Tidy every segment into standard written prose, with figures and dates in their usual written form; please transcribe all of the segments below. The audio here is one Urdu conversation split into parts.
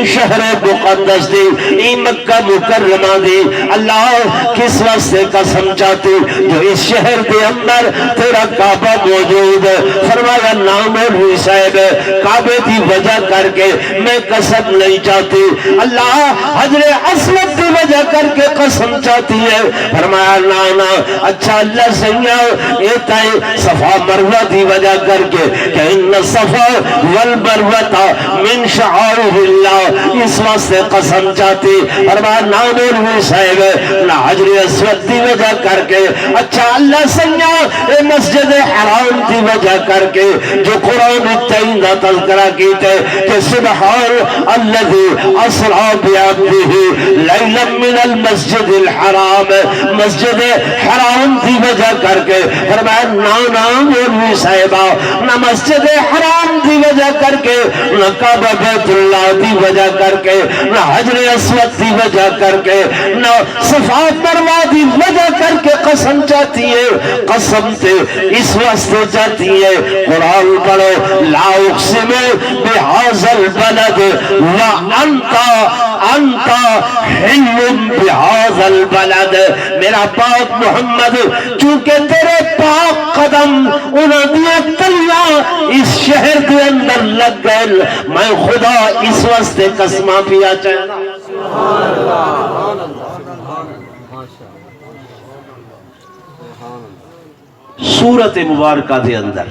شہر مقدس دی ای مکہ مکرمہ دی اللہ کس واسطے قسم چاہتی جو اس شہر دے اندر تیرا کعبہ موجود ہے فرمایا نام ہوئی صاحب کعبے دی وجہ کر کے میں قسم نہیں چاہتی اللہ حجر اسود دی وجہ کر کے قسم چاہتی ہے فرمایا نانا اچھا اللہ سیاں ایتا ہے صفا مروہ دی وجہ کر کے کہ ان صفا والمروہ من شعائر اللہ اس واسطے قسم چاہتی فرمایا نام ہوئی صاحب نہ حجر اسود دی وجہ کر کے اچھا اللہ سیاں اے مسجد حرام دی وجہ کر کے جو قرآن تین دا تذکرہ کیتے کہ سبحان الذی اسرا بعبدہ لیلا من المسجد الحرام مسجد حرام دی وجہ کر کے فرمایا نانا مولوی صاحبہ نہ مسجد حرام دی وجہ کر کے نہ کعبہ بیت اللہ دی وجہ کر کے نہ حجر اسود دی وجہ کر کے نہ صفا مروہ دی وجہ کر کے قسم چاہتی ہے قسم سے اس واسطے چاہتی ہے قرآن پڑھو لا اقسم بهذا البلد وانت حل بهذا البلد میرا پاک محمد چونکہ تیرے پاک قدم انہوں دیا تلیاں اس شہر کے اندر لگ گئے میں خدا اس واسطے قسمہ پیا چاہتا سورت مبارکہ دے اندر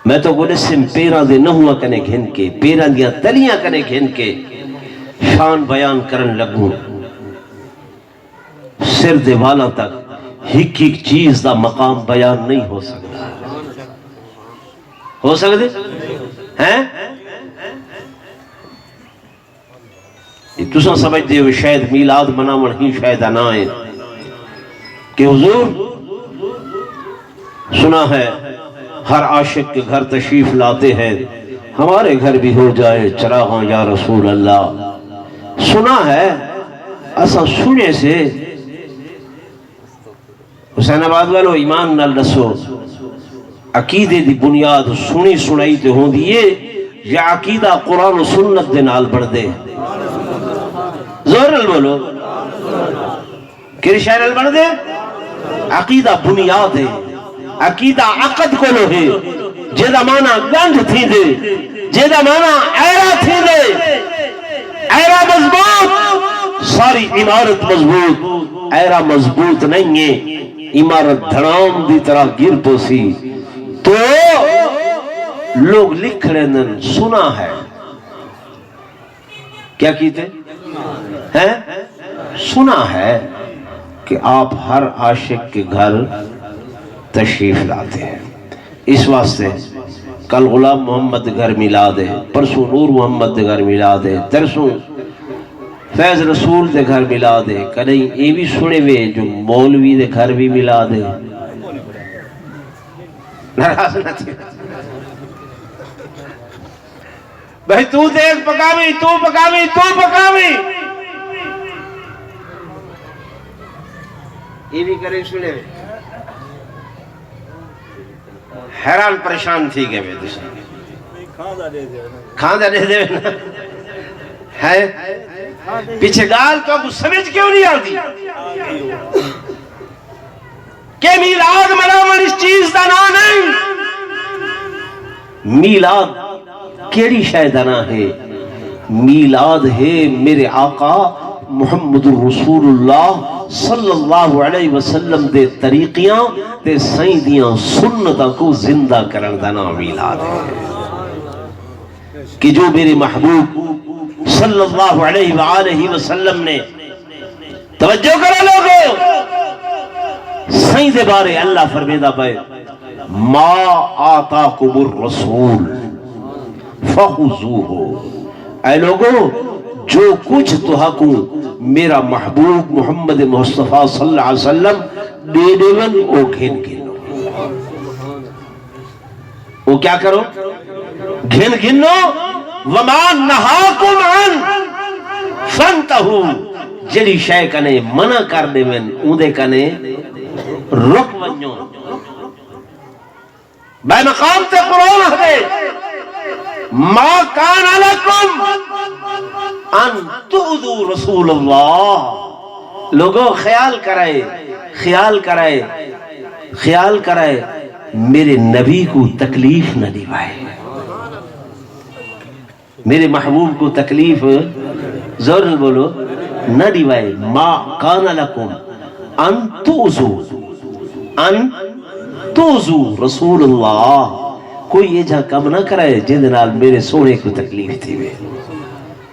میں تو گلے سم پیران دے نہ ہوا کنے گھن کے پیران دیا تلیاں کنے گھن کے شان بیان کرن لگوں سر دے والا تک ہک چیز دا مقام بیان نہیں ہو سکتا ہو سکتے ہیں یہ تساں سمجھتے ہو شاید میلاد مناون ہی شاید آنائیں کہ حضور سنا ہے ہر عاشق کے گھر تشریف لاتے ہیں ہمارے گھر بھی ہو جائے چراغاں یا رسول اللہ سنا ہے ایسا سنے سے حسین آباد والو ایمان نال دسو عقیدے دی بنیاد سنی سنائی تے ہوں دیئے یا عقیدہ قرآن و سنت دے نال بڑھ دے زور نال بولو کری شاہ نال بڑھ دے عقیدہ بنیاد ہے عقیدہ عقد کو لو ہے جیدہ مانا گنج تھی دے جیدہ مانا ایرہ تھی دے ایرہ مضبوط ساری عمارت مضبوط ایرہ مضبوط نہیں ہے عمارت دھڑام دی طرح گر تو سی تو لوگ لکھ رہے سنا ہے کیا کیتے ہیں سنا ہے کہ آپ ہر عاشق کے گھر تشریف لاتے ہیں اس واسطے کل غلام محمد گھر میلاد ہے پرسوں نور محمد گھر میلاد ہے ترسوں فیض رسول دے گھر میلاد ہے کہیں یہ بھی سنے ہوئے جو مولوی دے گھر بھی میلاد ہے ناراض نہ تھی بھائی تو دیکھ پکاوی تو پکاوی تو پکاوی یہ بھی کرے سنے ہوئے حیران پریشان تھی گئے میں دوسرے کھاندہ دے دے ہے پیچھے گال تو اب سمجھ کیوں نہیں آتی کہ میلاد مناون اس چیز دا نا نہیں میلاد کیڑی شاہدانہ ہے میلاد ہے میرے آقا محمد رسول اللہ صلی اللہ علیہ وسلم دے طریقیاں دے سائیں دیاں سنتاں کو زندہ کرن دا نام میلاد ہے کہ جو میرے محبوب صلی اللہ علیہ وآلہ وسلم نے توجہ کرو لوگو سائیں دے بارے اللہ فرمیدہ پائے ما آتاکم الرسول فخذوہ اے لوگو جو کچھ تو حقوں میرا محبوب محمد مصطفیٰ صلی اللہ علیہ وسلم دے دیون او گھن گھنو وہ کیا کرو گھن گھنو وما نہاکم عن فانتہو جڑی شے کنے منع کر دے من اندے کنے رک ونجو بے مقام تے قرآن ہے ما کان لکم ان تؤذوا رسول اللہ. لوگوں خیال کرائے میرے نبی کو تکلیف نہ دیوائے، میرے محبوب کو تکلیف زور سے بولو نہ دیوائے. ما کان لکم ان تؤذوا رسول اللہ. کوئی یہ جہاں کم نہ کرائے جن نال میرے سونے کو تکلیف تھی وے،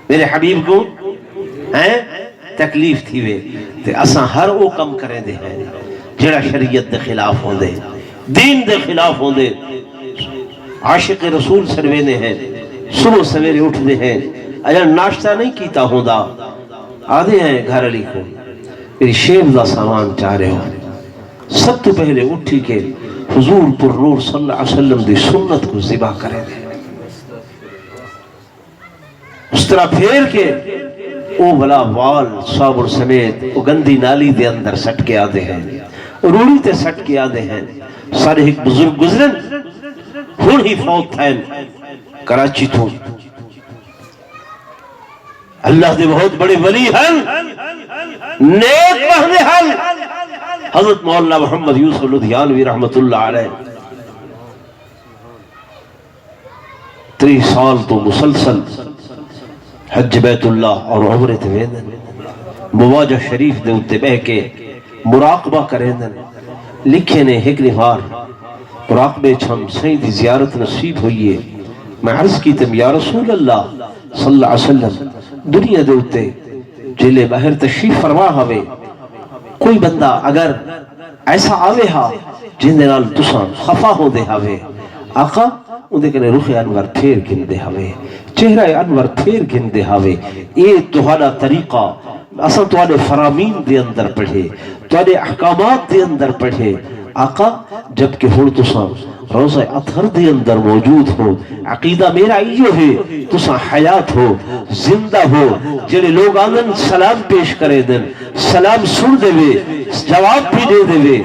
میرے حبیب کو تکلیف تھی وے. تے اساں ہر وہ کم کریں دے ہیں جڑا شریعت دے خلاف ہوں دے، دین دے خلاف ہوں دے. عاشق رسول سروینے ہیں، صبح سویرے اٹھ دے ہیں، اگر ناشتہ نہیں کیتا ہوں دا آدھے ہیں گھر علی کو میری شیب دا سامان چاہ رہے ہو. سب تو پہلے اٹھی کے حضور پر نور صلی اللہ علیہ وسلم دی سنت کو ذبح کرے دے. اس طرح پھیر کے او بلا وال صابر سمیت او گندی نالی دے اندر سٹ کے آدھے ہیں، روڑی تے سٹ کے آدھے ہیں. سارے ایک بزرگ گزرن ہون ہی فوت تھائن کراچی تو. اللہ دے بہت بڑے ولی ہیں، نیک وہنے ہیں. حضرت مولانا محمد یوسف لدھیانوی رحمت اللہ علیہ 30 سال تو مسلسل حج بیت اللہ اور عمرت ویندن، مواجہ شریف دے اتے بہ کے مراقبہ کریندن. لکھے نے ایک نفار مراقبے چھم سہیں دی زیارت نصیب ہوئیے. میں عرض کی تم یا رسول اللہ صلی اللہ علیہ وسلم دنیا دے اتے جلے باہر تشریف فرما ہوئے کوئی بندہ اگر ایسا آوے ہا جن دے نال تساں خفا ہو دے ہوئے، آقا اندے کنے رخ انور پھیر گن دے ہوئے، چہرہ انور پھیر گن دے ہوئے. اے تہاڈا طریقہ اساں تہاڈے فرامین دے اندر پڑھے، تہاڈے احکامات دے اندر پڑھے. آقا جبکہ ہن تساں روزہ اطہر دے اندر موجود ہو، عقیدہ میرا ایو ہے تساں حیات ہو، زندہ ہو. جڑے لوگ آنن سلام پیش کرے دن، سلام سن دے وے، جواب بھی دے دے وے.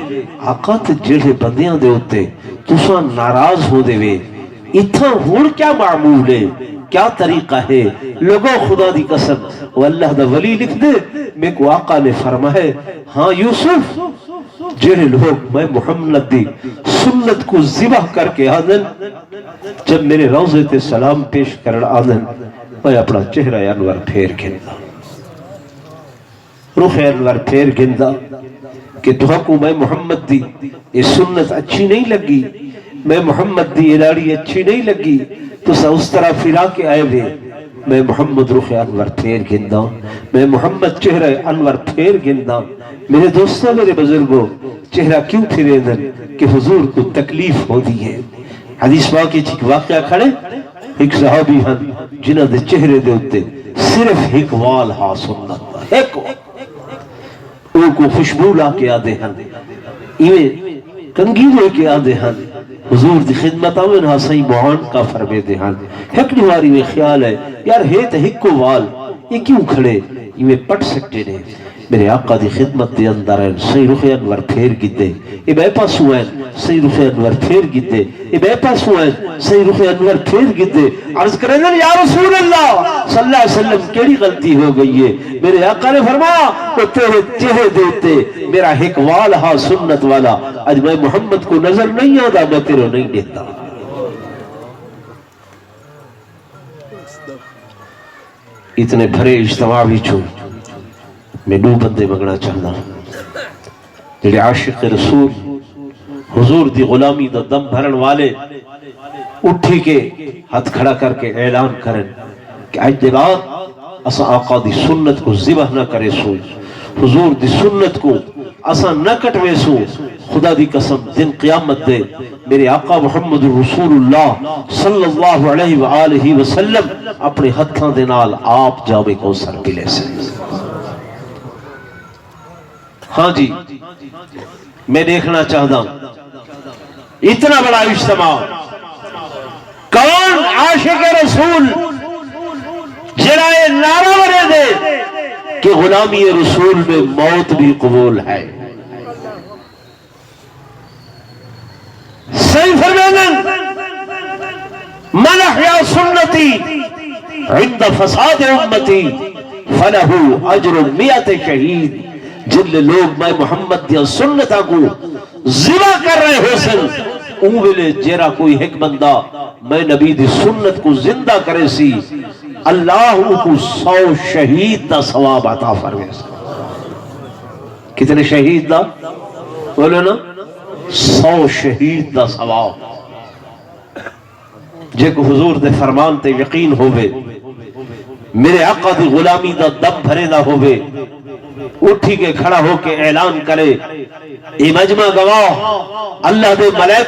آقا تے جڑے بندیاں دے ہوتے تساں ناراض ہو دے وے. اتھا ہون کیا معمول ہے، کیا طریقہ ہے؟ لوگوں خدا دی قسم وہ اللہ دا ولی لکھ دے میں کو آقا نے فرمائے ہاں یوسف جڑے لوگ میں محمد دی سنت کو ذبح کر کے آدن جب میرے روضے تے سلام پیش کرن آدن میں اپنا چہرہ انور پھیر گندا، رخ انور پھیر گندا کہ تو کو میں محمد دی یہ سنت اچھی نہیں لگی، میں محمد دی اداڑی اچھی نہیں لگی تو سا اس طرح پھرا کے آئے ہوئے. میں محمد رخ انور پھیر گندا، میں محمد چہرہ انور پھیر گندا. میرے دوستوں میرے بزرگوں چہرہ کیوں پھرے دن کہ حضور کو تکلیف ہو دی ہے. حدیث واقعی چیک واقعہ کھڑے ایک صحابی ہیں جنہ دے چہرے دے ہوتے صرف ایک وال ہا سنت ایک ان کو خوشبو لا کے آدھے ہیں ایویں کنگی لے کے آدھے ہیں حضور دی خدمت آوے نہ صحیح معان کا فرمے دے ہیں. ایک نواری میں خیال ہے یار ہے تو ایک کو وال یہ کیوں کھڑے یہ پٹ سکتے نے. میرے آقا دی خدمت دے اندر ہیں صحیح رخ انور پھیر گیتے یہ بے پاس ہوئے صحیح رخ انور پھیر گیتے یہ بے پاس ہوئے صحیح رخ انور پھیر گیتے. عرض کریں دن یا رسول اللہ صلی اللہ علیہ وسلم کیڑی غلطی ہو گئی ہے؟ میرے آقا نے فرمایا وہ تیرے چہرے دیتے میرا ایک وال ہا سنت والا آج میں محمد کو نظر نہیں آدھا میں تیرے نہیں دیتا. اتنے بھرے اجتماع بھی چھو میں دو بندے مگنا چاہتا ہوں جڑے عاشق رسول حضور دی غلامی دا دم بھرن والے اٹھی کے ہاتھ کھڑا کر کے اعلان کریں کہ آج دے بعد اسا آقا دی سنت کو ذبح نہ کرے سو، حضور دی سنت کو اسا نہ کٹوے سو. خدا دی قسم دن قیامت دے میرے آقا محمد رسول اللہ صلی اللہ علیہ وآلہ وسلم اپنے ہتھاں دے نال آپ جاوے کو سر پلے سے. ہاں جی میں دیکھنا چاہتا ہوں اتنا بڑا اجتماع کون عاشق رسول جرائے نعرہ برے دے کہ غلامی رسول میں موت بھی قبول ہے. صحیح فرمائیں من احیا سنتی عند فساد امتی فلہ اجر 100 شہید. جن لوگ میں محمد دیا سنتا کو ذبح کر رہے ہو سن اون ویلے جیرا کوئی ایک بندہ میں نبی دی سنت کو زندہ کرے سی اللہ کو 100 شہید دا ثواب عطا فرمائے. کتنے شہید دا بولو نا 100 شہید دا ثواب. جے کو حضور دے فرمان تے یقین ہوئے میرے آقا دی غلامی دا دم بھرے دا ہوئے اٹھی کے کھڑا ہو کے اعلان کرے اے مجمع گواہ اللہ دے ملائکہ